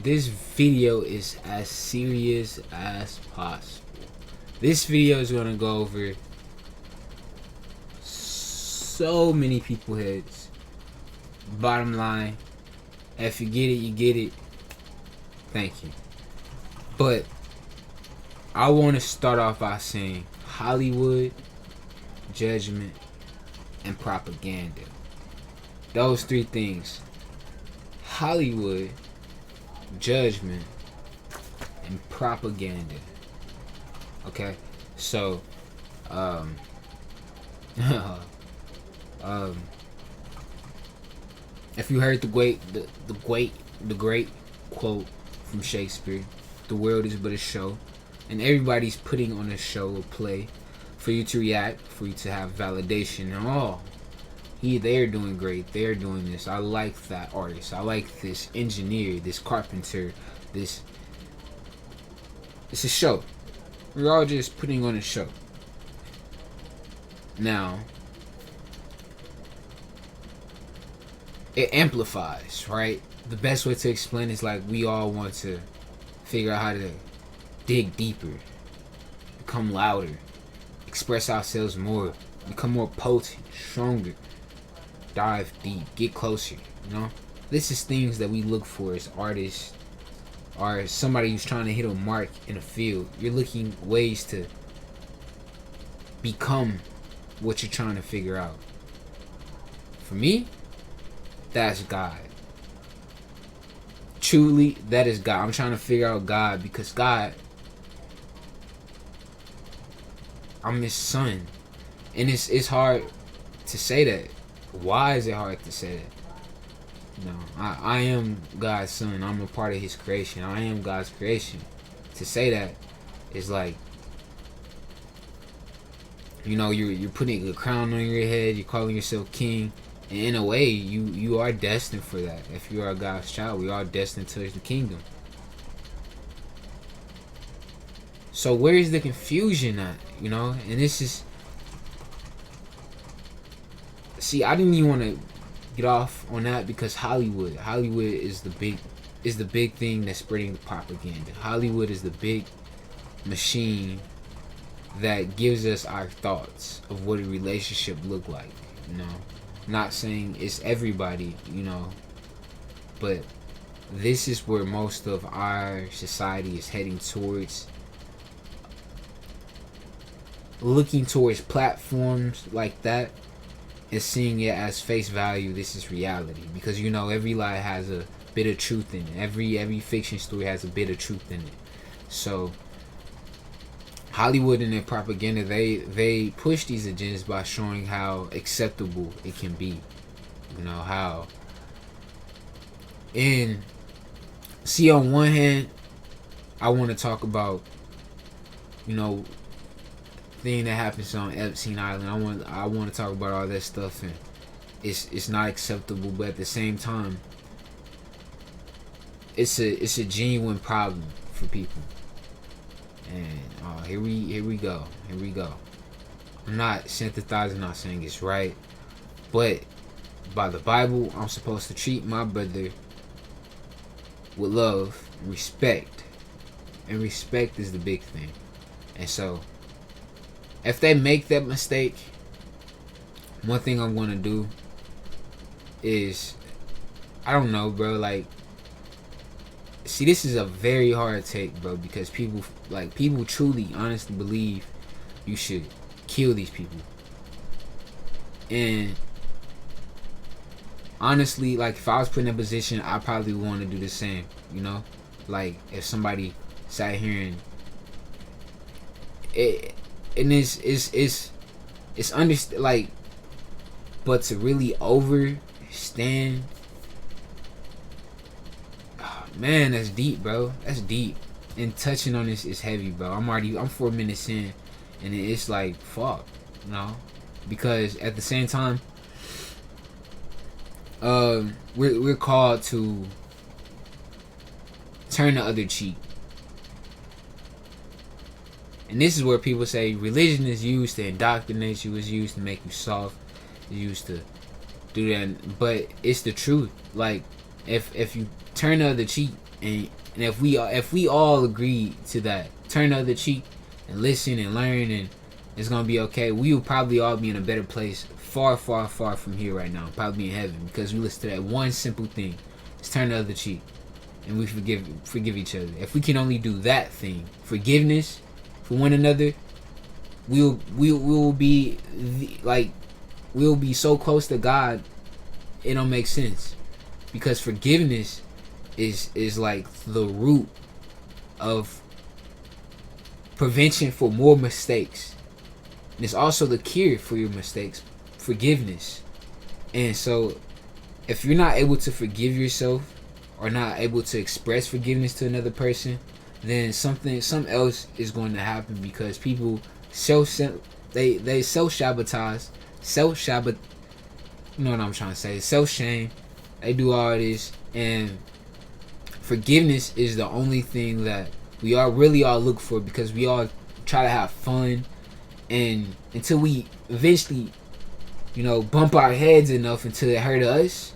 this video is as serious as possible. This video is gonna go over so many people heads. Bottom line, if you get it, you get it. Thank you. But I want to start off by saying Hollywood, judgment, and propaganda. Those three things. Hollywood, judgment, and propaganda. Okay? So, if you heard the great quote from Shakespeare, the world is but a show, and everybody's putting on a show or play for you to react, for you to have validation. And they're doing great, they're doing this, I like that artist, I like this engineer, this carpenter, it's a show. We're all just putting on a show. Now, it amplifies, right? The best way to explain is like we all want to figure out how to dig deeper, become louder, express ourselves more, become more potent, stronger, dive deep, get closer, you know? This is things that we look for as artists or as somebody who's trying to hit a mark in a field. You're looking ways to become what you're trying to figure out. For me, that's God. Truly, that is God. I'm trying to figure out God because God, I'm His son. And it's hard to say that. Why is it hard to say that? No, I am God's son. I'm a part of His creation. I am God's creation. To say that is like, you know, you're putting a crown on your head. You're calling yourself king. And in a way, you are destined for that. If you are God's child, we are destined to the kingdom. So where is the confusion at? You know, and this is. See, I didn't even want to get off on that because Hollywood is the big thing that's spreading the propaganda. Hollywood is the big machine that gives us our thoughts of what a relationship look like. You know. Not saying it's everybody, you know, but this is where most of our society is heading towards. Looking towards platforms like that and seeing it as face value. This is reality because, you know, every lie has a bit of truth in it. Every fiction story has a bit of truth in it. So Hollywood and their propaganda, they push these agendas by showing how acceptable it can be. You know, how. And see, on one hand, I want to talk about, you know, thing that happens on Epstein Island. I want to talk about all that stuff, and it's not acceptable, but at the same time, it's a genuine problem for people. And here we go. I'm not sympathizing, not saying it's right, but by the Bible, I'm supposed to treat my brother with love and respect. And respect is the big thing. And so, if they make that mistake, one thing I'm gonna do is, I don't know, bro, like, see, this is a very hard take, bro, because people truly, honestly believe you should kill these people. And honestly, like, if I was put in a position, I probably want to do the same, you know? Like, if somebody sat here and it's like, but to really overstand. Man, that's deep, bro. That's deep. And touching on this is heavy, bro. I'm 4 minutes in, and it's like, fuck, you know? Because at the same time, we're called to turn the other cheek. And this is where people say religion is used to indoctrinate you, is used to make you soft, is used to do that. But it's the truth. Like, if you turn the other cheek And if we all agree to that, turn the other cheek and listen and learn, and it's gonna be okay. We will probably all be in a better place, far, far, far from here right now. Probably in heaven, because we listen to that one simple thing: it's turn the other cheek, and we forgive each other. If we can only do that thing, forgiveness for one another, we'll be we'll be so close to God. It don't make sense, because forgiveness is like the root of prevention for more mistakes. And it's also the cure for your mistakes, forgiveness. And so if you're not able to forgive yourself, or not able to express forgiveness to another person, then something else is going to happen, because people they self-sabotage, you know what I'm trying to say, self-shame. They do all this, and forgiveness is the only thing that we all really all look for, because we all try to have fun, and until we eventually, bump our heads enough until it hurt us,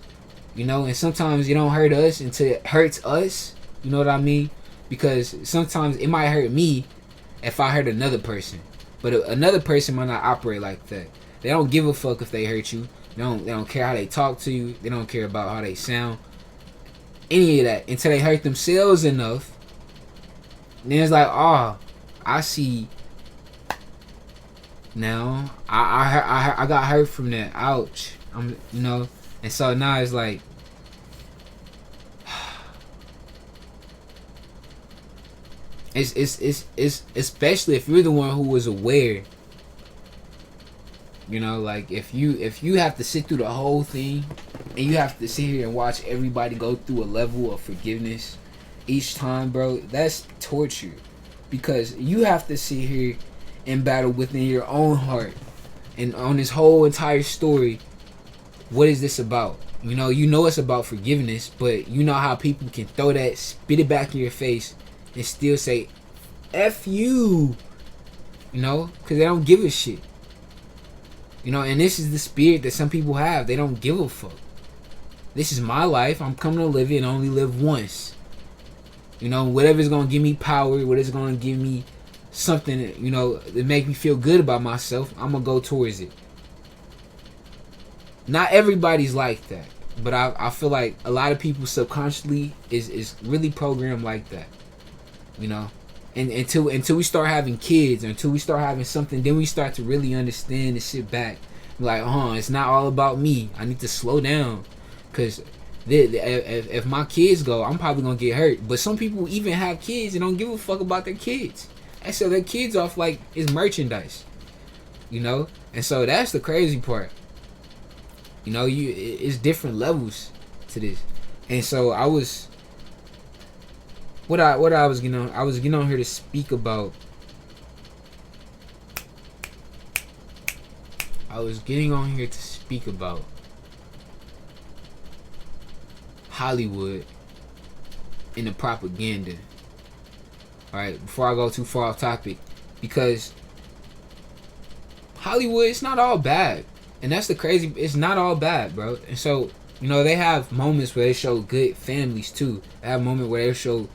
and sometimes it don't hurt us until it hurts us, you know what I mean? Because sometimes it might hurt me if I hurt another person, but another person might not operate like that. They don't give a fuck if they hurt you. They don't care how they talk to you. They don't care about how they sound, any of that, until they hurt themselves enough. And then it's like, oh, I see now. I got hurt from that. Ouch. And so now it's like, it's especially if you're the one who was aware. Like if you have to sit through the whole thing, and you have to sit here and watch everybody go through a level of forgiveness each time, bro, that's torture. Because you have to sit here and battle within your own heart, and on this whole entire story, what is this about? It's about forgiveness, but you know how people can throw that, spit it back in your face, and still say F you, because they don't give a shit. And this is the spirit that some people have. They don't give a fuck. This is my life. I'm coming to live it and only live once. Whatever's going to give me power, whatever's going to give me something, that make me feel good about myself, I'm going to go towards it. Not everybody's like that. But I feel like a lot of people subconsciously is really programmed like that. And until we start having kids, or until we start having something, then we start to really understand and sit back. Like, it's not all about me. I need to slow down. Because if my kids go, I'm probably going to get hurt. But some people even have kids and don't give a fuck about their kids. They sell their kids off like it's merchandise. And so that's the crazy part. It's different levels to this. And so I was getting on here to speak about. Hollywood and the propaganda. Alright, before I go too far off topic, because Hollywood, it's not all bad. And that's the crazy, it's not all bad, bro. And so, they have moments where they show good families too. They have a moment where they show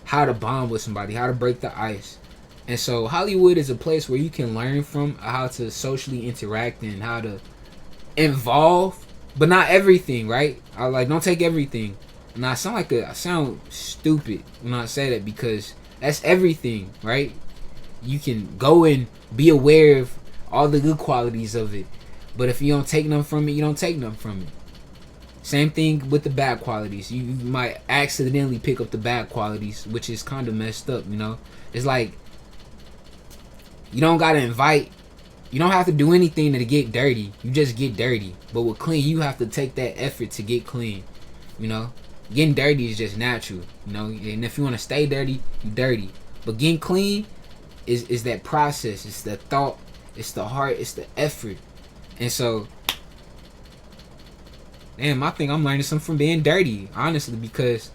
how to bond with somebody, how to break the ice. And so Hollywood is a place where you can learn from how to socially interact and how to involve, but not everything, right? Don't take everything. And I sound stupid when I say that, because that's everything, right? You can go and be aware of all the good qualities of it, but if you don't take none from it, you don't take none from it. Same thing with the bad qualities. You might accidentally pick up the bad qualities, which is kind of messed up, It's like, you don't gotta invite, you don't have to do anything to get dirty. You just get dirty. But with clean, you have to take that effort to get clean. Getting dirty is just natural, And if you want to stay dirty, you dirty. But getting clean is that process. It's the thought. It's the heart. It's the effort. And so, damn, I think I'm learning something from being dirty, honestly, because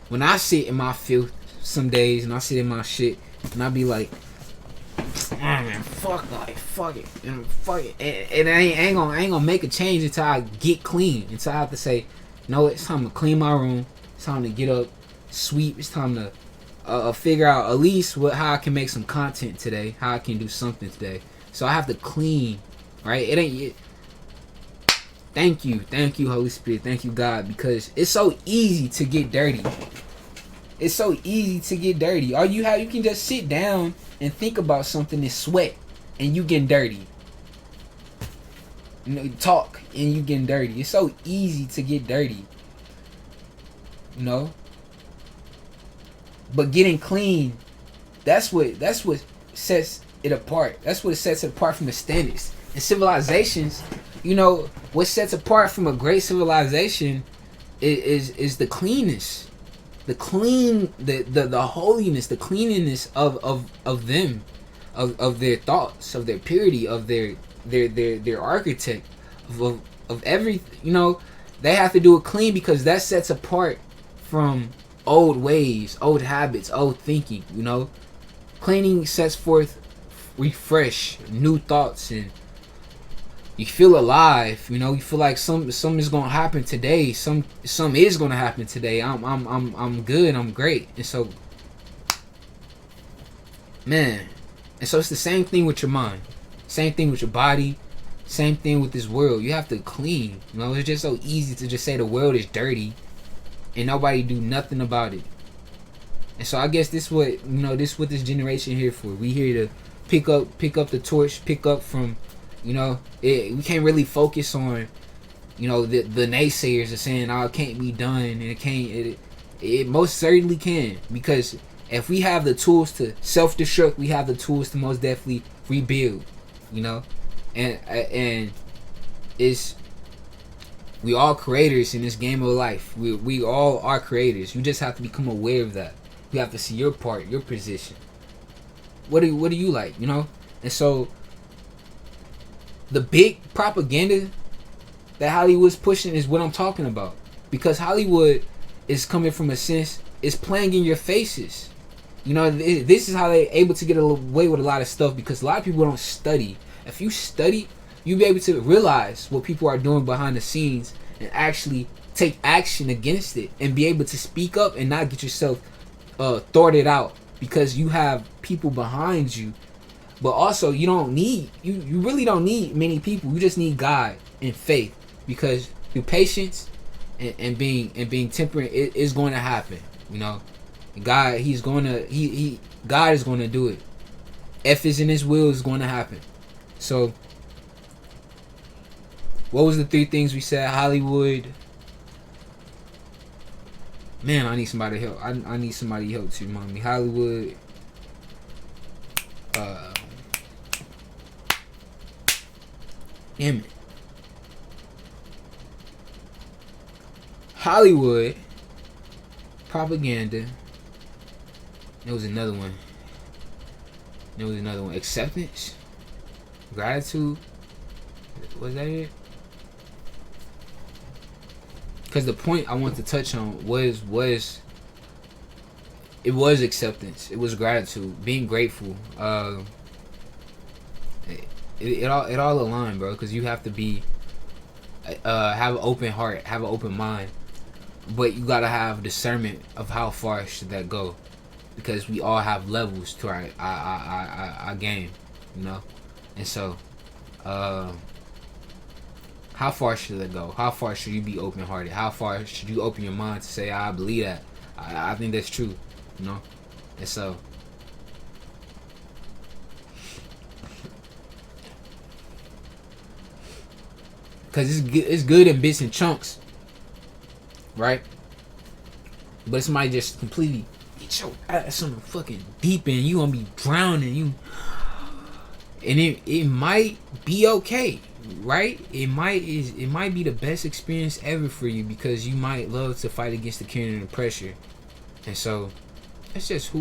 when I sit in my filth some days, and I sit in my shit, and I be like, man, fuck it, and fuck it, and I ain't gonna make a change until I get clean, until I have to say, no, it's time to clean my room, It's time to get up, sweep. It's time to figure out at least how I can make some content today, how I can do something today. So I have to clean, right? Thank you, Holy Spirit, thank you, God, because it's so easy to get dirty. It's so easy to get dirty. All you can just sit down and think about something and sweat, and you getting dirty. You know, talk and you getting dirty. It's so easy to get dirty. You know. But getting clean, that's what sets it apart. That's what sets it apart from the standards. And civilizations, you know, what sets apart from a great civilization is the cleanness. The holiness, the cleanliness of them, of their thoughts, of their purity, of their architect, of everything. You know, they have to do it clean because that sets apart from old ways, old habits, old thinking. You know, cleaning sets forth refresh, new thoughts, and you feel alive. You know, you feel like some is gonna happen today. Some is gonna happen today. I'm good. I'm great. And so, man, and so it's the same thing with your mind, same thing with your body, same thing with this world. You have to clean. You know, it's just so easy to just say the world is dirty, and nobody do nothing about it. And so I guess this what this generation here for. We here to pick up the torch, pick up from. You know, we can't really focus on, you know, the naysayers are saying, oh, it can't be done, and it can't. It most certainly can, because if we have the tools to self-destruct, we have the tools to most definitely rebuild. You know, and it's we all creators in this game of life. We all are creators. You just have to become aware of that. You have to see your part, your position. What do you like? You know, and so. The big propaganda that Hollywood's pushing is what I'm talking about. Because Hollywood is coming from a sense, it's playing in your faces. You know, this is how they're able to get away with a lot of stuff, because a lot of people don't study. If you study, you'll be able to realize what people are doing behind the scenes and actually take action against it and be able to speak up and not get yourself thwarted out because you have people behind you. But also, you really don't need many people. You just need God and faith, because through patience and being temperate, it is going to happen. You know, God, God is going to do it. If it's in His will, it's going to happen. So, what was the 3 things we said? Hollywood. Man, I need somebody to help. I need somebody to help to remind me. Hollywood. Damn it. Hollywood. Propaganda. There was another one. Acceptance. Gratitude. Was that it? Because the point I want to touch on was it was acceptance. It was gratitude. Being grateful. It all aligned, bro. Because you have to be have an open heart, have an open mind, but you gotta have discernment of how far should that go, because we all have levels to our game, you know. And so, how far should that go? How far should you be open hearted? How far should you open your mind to say, I believe that? I think that's true, you know. And so. Because it's good in bits and chunks, right? But if somebody just completely get your ass on the fucking deep end, you gonna be drowning. And it might be okay, right? It might be the best experience ever for you, because you might love to fight against the current and the pressure. And so that's just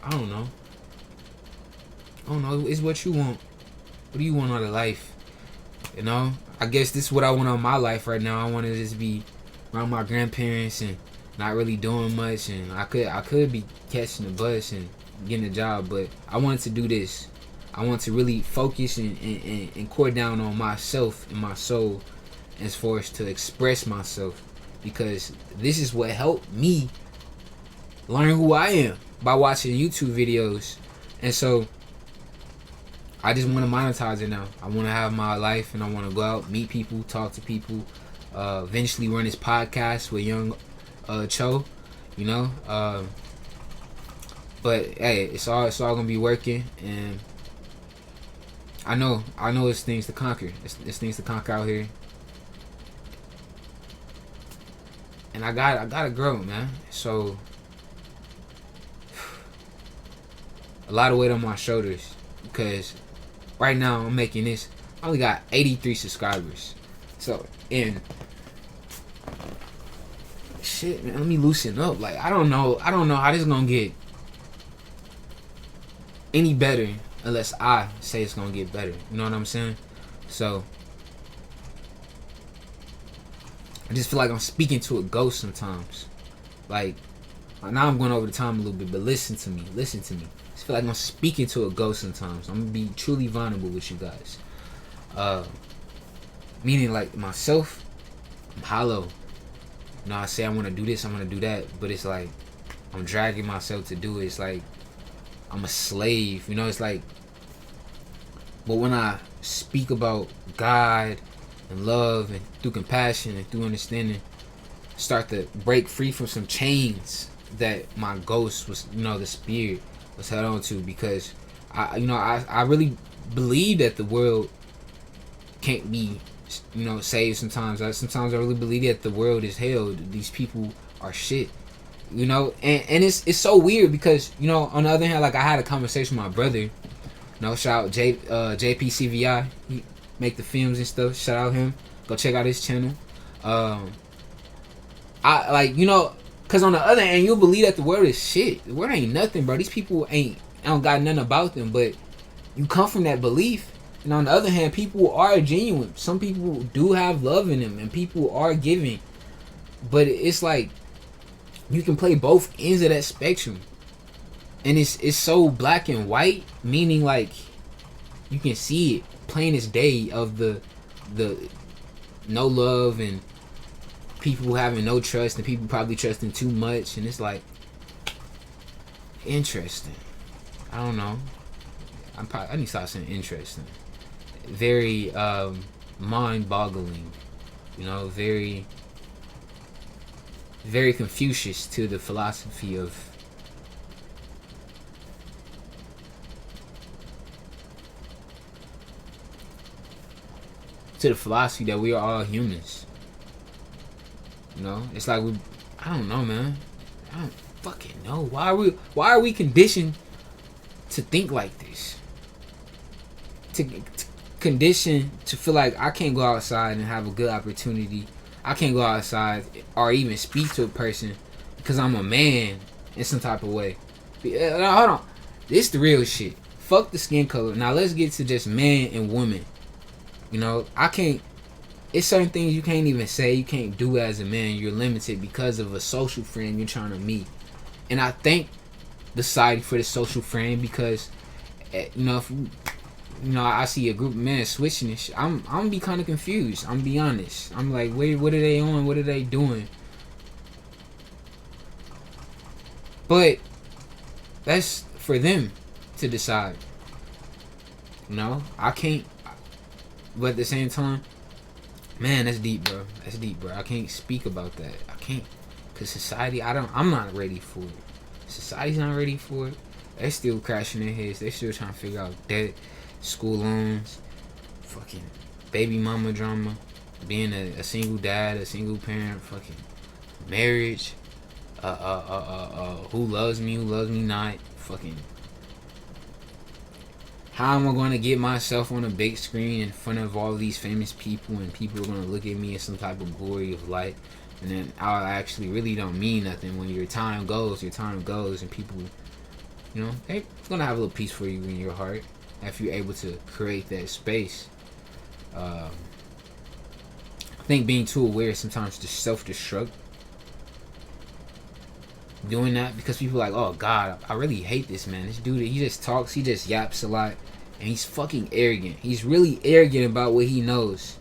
I don't know. It's what you want. What do you want out of life? You know, I guess this is what I want on my life right now. I want to just be around my grandparents and not really doing much, and I could be catching the bus and getting a job, but I wanted to do this. I want to really focus and core down on myself and my soul, as far as to express myself because this is what helped me learn who I am by watching YouTube videos. And so I just want to monetize it now. I want to have my life, and I want to go out, meet people, talk to people, eventually run this podcast with young Cho, you know. But hey, it's all gonna be working, and I know it's things to conquer. It's things to conquer out here, and I gotta grow, man. So a lot of weight on my shoulders, because right now I'm making this. I only got 83 subscribers. So, and shit, man, let me loosen up. Like, I don't know how this is gonna get any better unless I say it's gonna get better. You know what I'm saying? So I just feel like I'm speaking to a ghost sometimes. Like, now I'm going over the time a little bit, but listen to me. I just feel like I'm speaking to a ghost sometimes. I'm gonna be truly vulnerable with you guys. Meaning, like, myself, I'm hollow. You know, I say I want to do this, I want to do that, but it's like I'm dragging myself to do it. It's like I'm a slave. You know, it's like, but when I speak about God and love and through compassion and through understanding, start to break free from some chains that my ghost was, you know, the spirit was held on to, because I really believe that the world can't be, you know, saved sometimes. Sometimes I really believe that the world is hell. These people are shit. You know, and it's so weird because, you know, on the other hand, like, I had a conversation with my brother. You know, shout out JPCVI. He make the films and stuff. Shout out him. Go check out his channel. I like, you know, cause on the other hand, you'll believe that the world is shit. The world ain't nothing, bro. These people I don't got nothing about them, but you come from that belief. And on the other hand, people are genuine. Some people do have love in them, and people are giving. But it's like, you can play both ends of that spectrum, and it's so black and white, meaning like you can see it plain as day of the no love and people having no trust and people probably trusting too much, and it's like interesting. I don't know. I need to stop saying interesting. Very mind-boggling. You know, very Confucius to the philosophy of that we are all humans. You know, it's like I don't know, man. I don't fucking know. Why are we conditioned to think like this? To condition to feel like I can't go outside and have a good opportunity. I can't go outside or even speak to a person because I'm a man in some type of way. Hold on. This the real shit. Fuck the skin color. Now let's get to just man and woman. You know, I can't. It's certain things you can't even say. You can't do as a man. You're limited because of a social friend you're trying to meet. And I thank the society for the social friend, because, you know, if I see a group of men switching this shit, I'm gonna be kind of confused. I'm gonna be honest. I'm like, wait, what are they on? What are they doing? But that's for them to decide. You know, I can't. But at the same time, man, that's deep, bro. That's deep, bro. I can't speak about that. I can't, cause society. I'm not ready for it. Society's not ready for it. They're still crashing their heads. They're still trying to figure out debt, school loans, fucking baby mama drama, being a single dad, a single parent, fucking marriage, who loves me not, fucking how am I going to get myself on a big screen in front of all these famous people, and people are going to look at me as some type of glory of light, and then I actually really don't mean nothing when your time goes, and people, you know, they're going to have a little peace for you in your heart if you're able to create that space. I think being too aware sometimes to self-destruct doing that, because people are like, oh God, I really hate this man. This dude, he just talks, he just yaps a lot, and he's fucking arrogant. He's really arrogant about what he knows.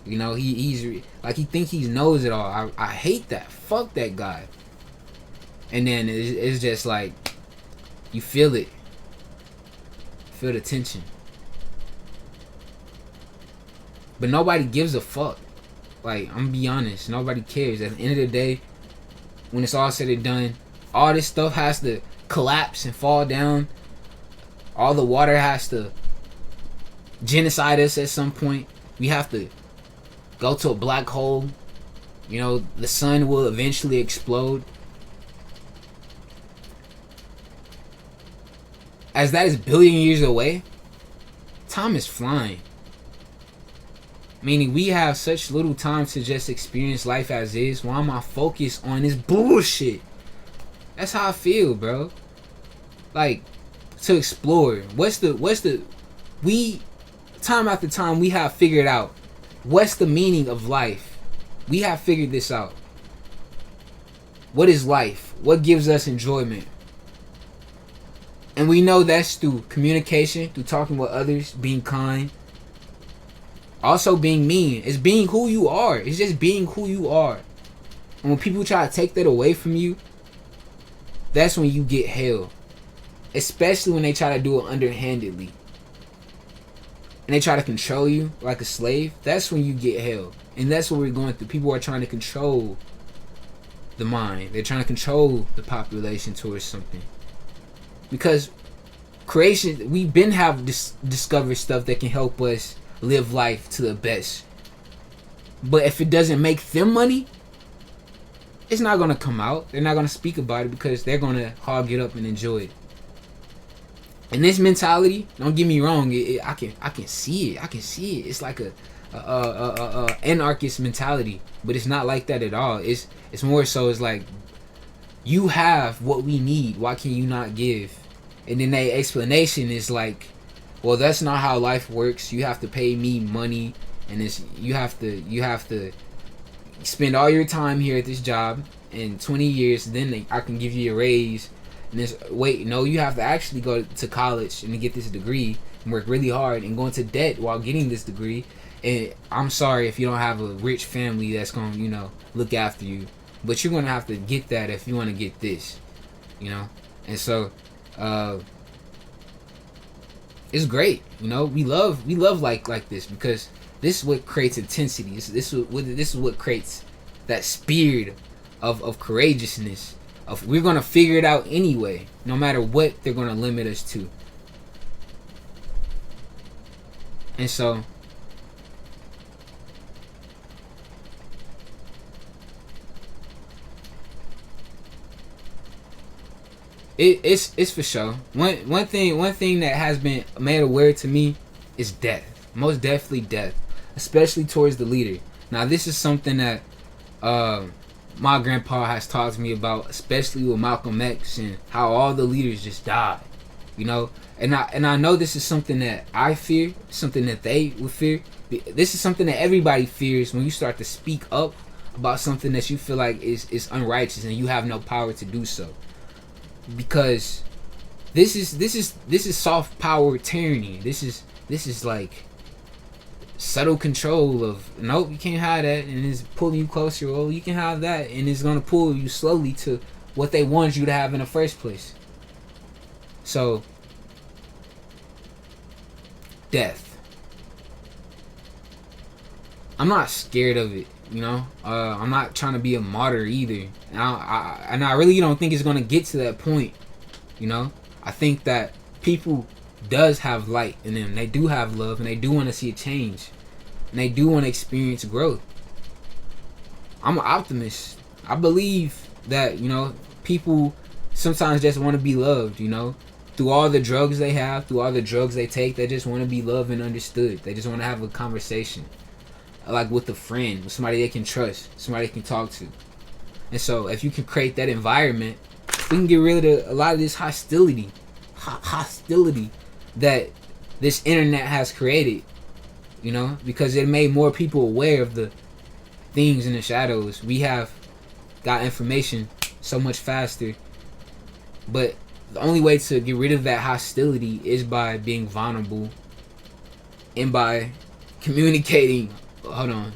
You know, he's like, he think he knows it all. I hate that. Fuck that guy. And then it's just like, you feel it. Feel the tension. But nobody gives a fuck. Like, I'm gonna be honest, nobody cares. At the end of the day, when it's all said and done, all this stuff has to collapse and fall down. All the water has to genocide us at some point. We have to go to a black hole. You know, the sun will eventually explode. As that is billion years away, time is flying. Meaning we have such little time to just experience life as is. Why am I focused on this bullshit? That's how I feel, bro. Like, to explore. We time after time we have figured out what's the meaning of life. We have figured this out. What is life? What gives us enjoyment? And we know that's through communication, through talking with others, being kind. Also being mean. It's being who you are. It's just being who you are. And when people try to take that away from you, that's when you get hell. Especially when they try to do it underhandedly. And they try to control you like a slave. That's when you get hell. And that's what we're going through. People are trying to control the mind. They're trying to control the population towards something. Because creation, we've been discovered stuff that can help us live life to the best. But if it doesn't make them money, it's not going to come out. They're not going to speak about it because they're going to hog it up and enjoy it. And this mentality, don't get me wrong, I can see it. I can see it. It's like a anarchist mentality, but it's not like that at all. It's more so, it's like, you have what we need. Why can you not give? And then their explanation is like, well, that's not how life works. You have to pay me money, and you have to spend all your time here at this job. In 20 years, then I can give you a raise. And this, wait, no, you have to actually go to college and get this degree and work really hard and go into debt while getting this degree. And I'm sorry if you don't have a rich family that's gonna, look after you. But you're gonna have to get that if you want to get this, And so, it's great, We love like this because this is what creates intensity. This is what creates that spirit of courageousness. We're gonna figure it out anyway, no matter what they're gonna limit us to. And so, It's for sure. One thing that has been made aware to me is death. Most definitely death, especially towards the leader. Now this is something that my grandpa has talked to me about, especially with Malcolm X and how all the leaders just died. And I know this is something that I fear, something that they would fear. This is something that everybody fears when you start to speak up about something that you feel like is unrighteous and you have no power to do so. Because this is soft power tyranny. This is like subtle control of, nope, you can't have that, and it's pulling you closer. Well, you can have that, and it's gonna pull you slowly to what they want you to have in the first place. So, death. I'm not scared of it. I'm not trying to be a martyr either, and I really don't think it's gonna get to that point. I think that people does have light in them. They do have love, and they do want to see a change, and they do want to experience growth. I'm an optimist. I believe that people sometimes just want to be loved. Through all the drugs they have, through all the drugs they take, they just want to be loved and understood. They just want to have a conversation. Like with a friend, with somebody they can trust, somebody they can talk to. And so if you can create that environment, we can get rid of a lot of this hostility that this internet has created, because it made more people aware of the things in the shadows. We have got information so much faster, but the only way to get rid of that hostility is by being vulnerable and by communicating hold on.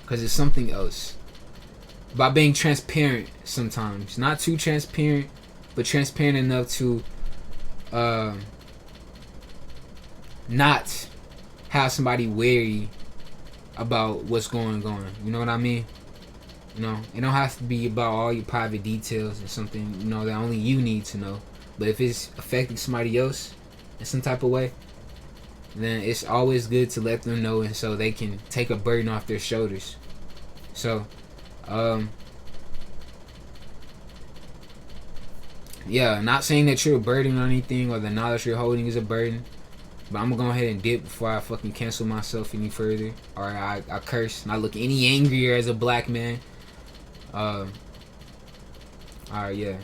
Because it's something else. By being transparent sometimes. Not too transparent, but transparent enough to not have somebody wary about what's going on. You know what I mean? You know, it don't have to be about all your private details and something, you know, that only you need to know. But if it's affecting somebody else in some type of way, then it's always good to let them know, and so they can take a burden off their shoulders. So, yeah, not saying that you're a burden or anything, or the knowledge you're holding is a burden. But I'm gonna go ahead and dip before I fucking cancel myself any further, or I curse and I look any angrier as a black man. Alright, yeah.